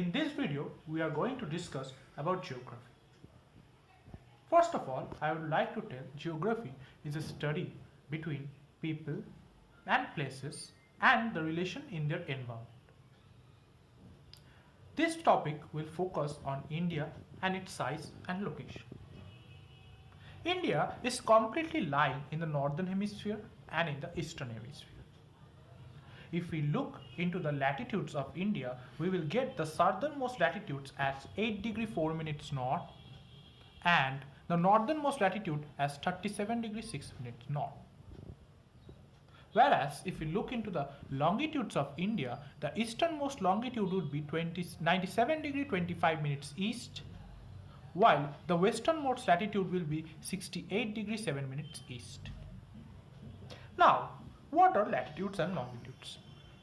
in this video, we are going to discuss about geography. First of all, I would like to tell geography is a study between people and places and the relation in their environment. This topic will focus on India and its size and location. India is completely lying in the northern hemisphere and in the eastern hemisphere. If we look into the latitudes of India, we will get the southernmost latitudes as 8 degree 4 minutes north and the northernmost latitude as 37 degree 6 minutes north. Whereas if we look into the longitudes of India, the easternmost longitude would be 97 degree 25 minutes east, while the westernmost latitude will be 68 degree 7 minutes east. Now, what are latitudes and longitudes?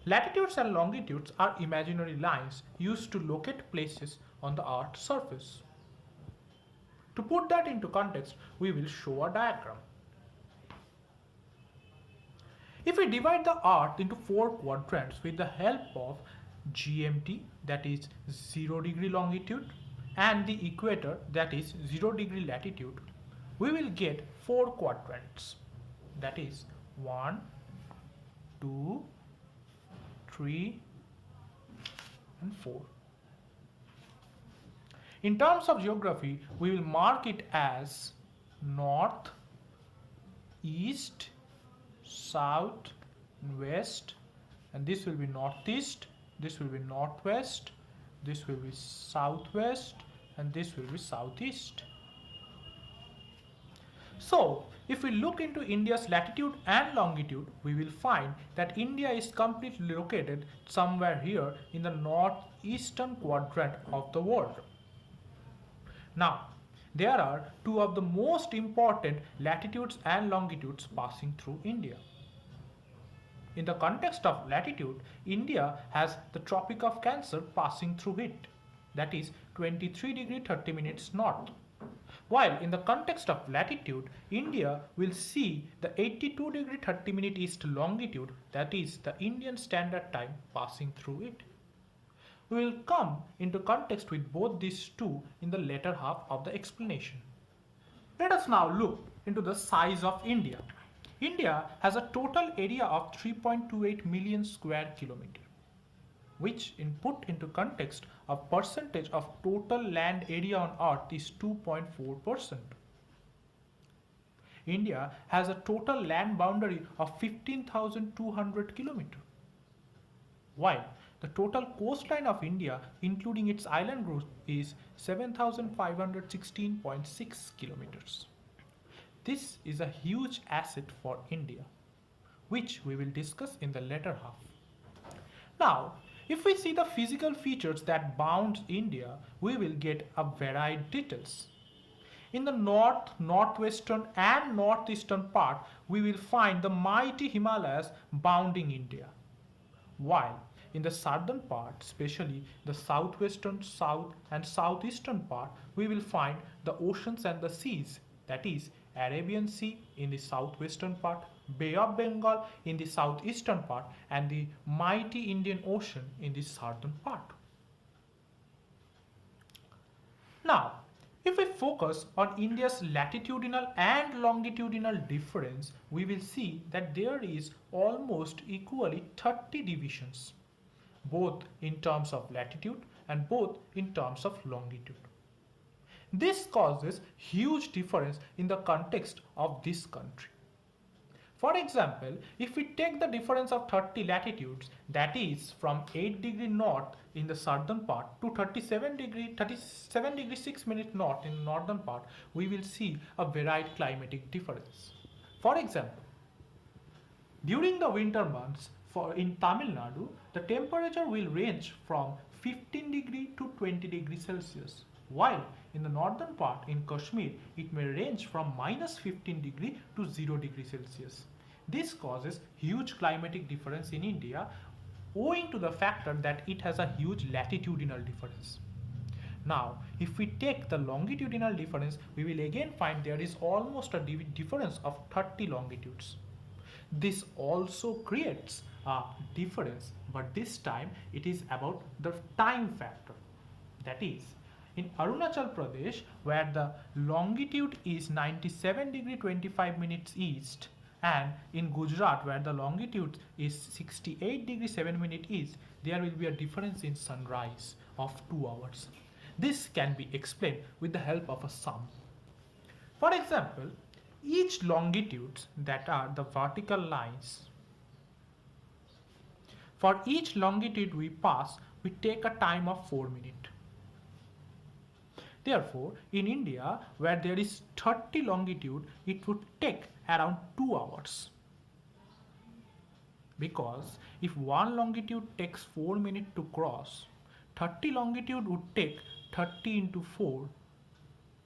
Latitudes and longitudes are imaginary lines used to locate places on the Earth's surface. To put that into context, we will show a diagram. If we divide the Earth into 4 quadrants with the help of GMT, that is 0 degree longitude, and the equator, that is 0 degree latitude, we will get 4 quadrants, that is 1, 2, 3, and 4. In terms of geography, we will mark it as north, east, south, and west, and this will be northeast, this will be northwest, this will be southwest, and this will be southeast. So, if we look into India's latitude and longitude, we will find that India is completely located somewhere here in the northeastern quadrant of the world. Now, there are 2 of the most important latitudes and longitudes passing through India. In the context of latitude, India has the Tropic of Cancer passing through it, that is 23 degree 30 minutes north. While in the context of latitude, India will see the 82 degree 30 minute east longitude, that is the Indian Standard Time, passing through it. We will come into context with both these 2 in the later half of the explanation. Let us now look into the size of India. India has a total area of 3.28 million square kilometers, which in put into context of percentage of total land area on earth is 2.4%. India has a total land boundary of 15,200 kilometers, while the total coastline of India, including its island group, is 7,516.6 kilometers. This is a huge asset for India, which we will discuss in the later half. Now, if we see the physical features that bound India, we will get a varied details. In the north, northwestern and northeastern part, we will find the mighty Himalayas bounding India, while in the southern part, especially the southwestern, south and southeastern part, we will find the oceans and the seas, that is Arabian Sea in the southwestern part, Bay of Bengal in the southeastern part, and the mighty Indian Ocean in the southern part. Now, if we focus on India's latitudinal and longitudinal difference, we will see that there is almost equally 30 divisions, both in terms of latitude and both in terms of longitude. This causes huge difference in the context of this country. For example, if we take the difference of 30 latitudes, that is from 8 degree north in the southern part to 37 degree 6 minutes north in the northern part, we will see a varied climatic difference. For example, during the winter months in Tamil Nadu, the temperature will range from 15 degree to 20 degrees Celsius, while in the northern part in Kashmir, it may range from minus 15 degree to 0 degree Celsius. This causes huge climatic difference in India owing to the factor that it has a huge latitudinal difference. Now, if we take the longitudinal difference, we will again find there is almost a difference of 30 longitudes. This also creates a difference, but this time it is about the time factor. That is, in Arunachal Pradesh, where the longitude is 97 degree 25 minutes east, and in Gujarat, where the longitude is 68 degree 7 minutes east, there will be a difference in sunrise of 2 hours. This can be explained with the help of a sum. For example, each longitudes, that are the vertical lines, for each longitude we pass, we take a time of 4 minutes. Therefore, in India, where there is 30 longitude, it would take around 2 hours. Because if one longitude takes 4 minutes to cross, 30 longitude would take 30 into 4,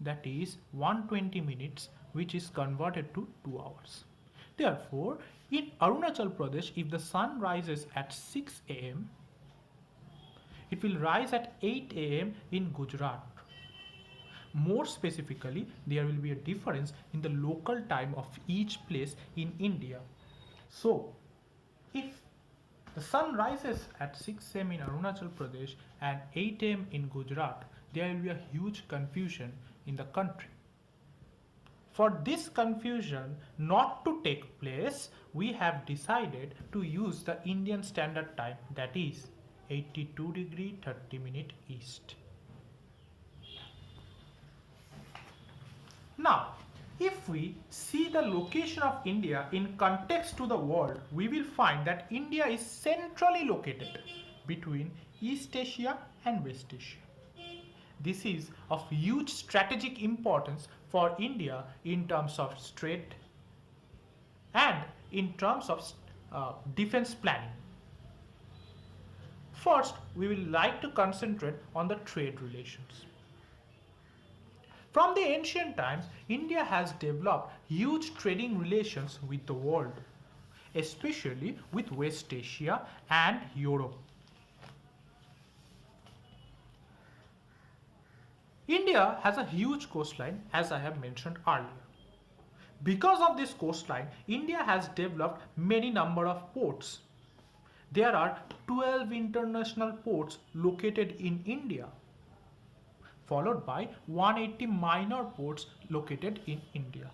that is 120 minutes, which is converted to 2 hours. Therefore, in Arunachal Pradesh, if the sun rises at 6 am, it will rise at 8 am in Gujarat. More specifically, there will be a difference in the local time of each place in India. So, if the sun rises at 6 am in Arunachal Pradesh and 8 am in Gujarat, there will be a huge confusion in the country. For this confusion not to take place, we have decided to use the Indian Standard Time, that is 82 degree 30 minute east. Now, if we see the location of India in context to the world, we will find that India is centrally located between East Asia and West Asia. This is of huge strategic importance for India in terms of trade and in terms of defense planning. First, we will like to concentrate on the trade relations. From the ancient times, India has developed huge trading relations with the world, especially with West Asia and Europe. India has a huge coastline, as I have mentioned earlier. Because of this coastline, India has developed many number of ports. There are 12 international ports located in India, followed by 180 minor ports located in India.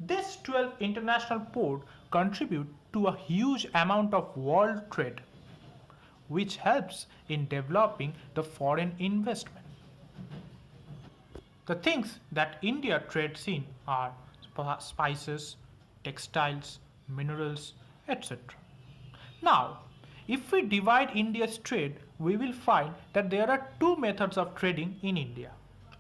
These 12 international ports contribute to a huge amount of world trade, which helps in developing the foreign investment. The things that India trades in are spices, textiles, minerals, etc. Now, if we divide India's trade, we will find that there are two methods of trading in India.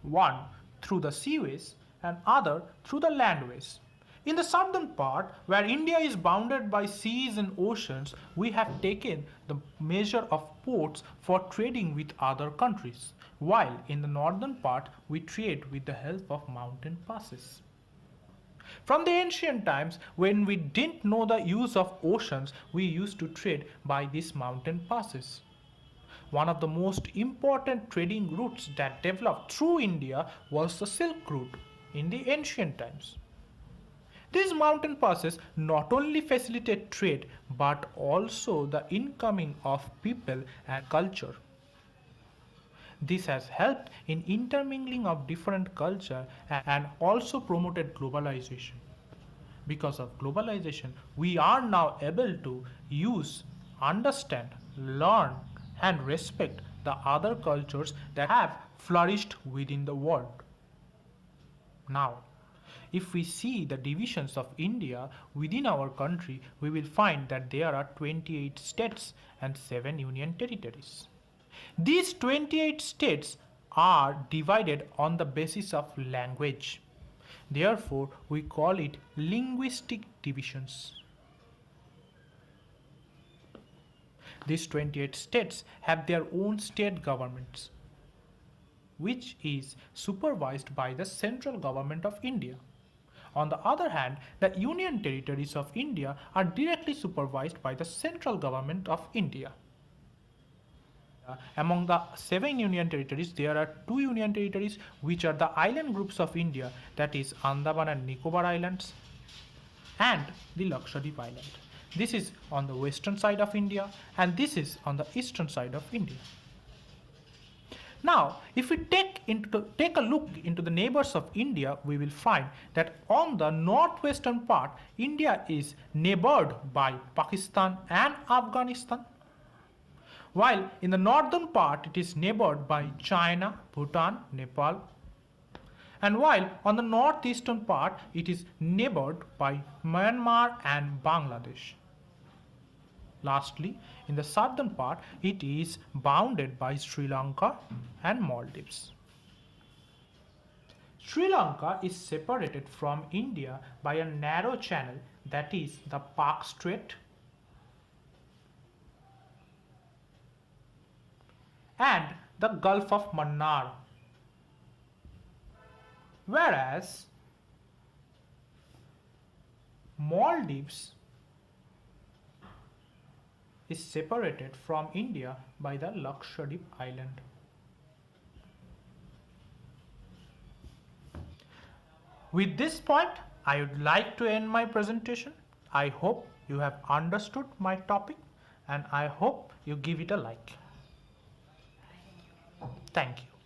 One through the seaways and other through the landways. In the southern part, where India is bounded by seas and oceans, we have taken the measure of ports for trading with other countries, while in the northern part, we trade with the help of mountain passes. From the ancient times, when we didn't know the use of oceans, we used to trade by these mountain passes. One of the most important trading routes that developed through India was the Silk Route in the ancient times. These mountain passes not only facilitate trade but also the incoming of people and culture. This has helped in intermingling of different culture and also promoted globalization. Because of globalization, we are now able to use, understand, learn and respect the other cultures that have flourished within the world. Now, if we see the divisions of India within our country, we will find that there are 28 states and 7 union territories. These 28 states are divided on the basis of language. Therefore, we call it linguistic divisions. These 28 states have their own state governments, which is supervised by the central government of India. On the other hand, the union territories of India are directly supervised by the central government of India. Among the 7 union territories, there are 2 union territories which are the island groups of India, that is Andaman and Nicobar Islands and the Lakshadweep Island. This is on the western side of India and this is on the eastern side of India. Now, if we take a look into the neighbors of India, we will find that on the northwestern part, India is neighbored by Pakistan and Afghanistan, while in the northern part it is neighbored by China, Bhutan, Nepal, and while on the northeastern part it is neighbored by Myanmar and Bangladesh. Lastly, in the southern part, it is bounded by Sri Lanka and Maldives. Sri Lanka is separated from India by a narrow channel, that is the Pak Strait, and the Gulf of Mannar, whereas Maldives is separated from India by the Lakshadweep island. With this point, I would like to end my presentation. I hope you have understood my topic and I hope you give it a like. Thank you.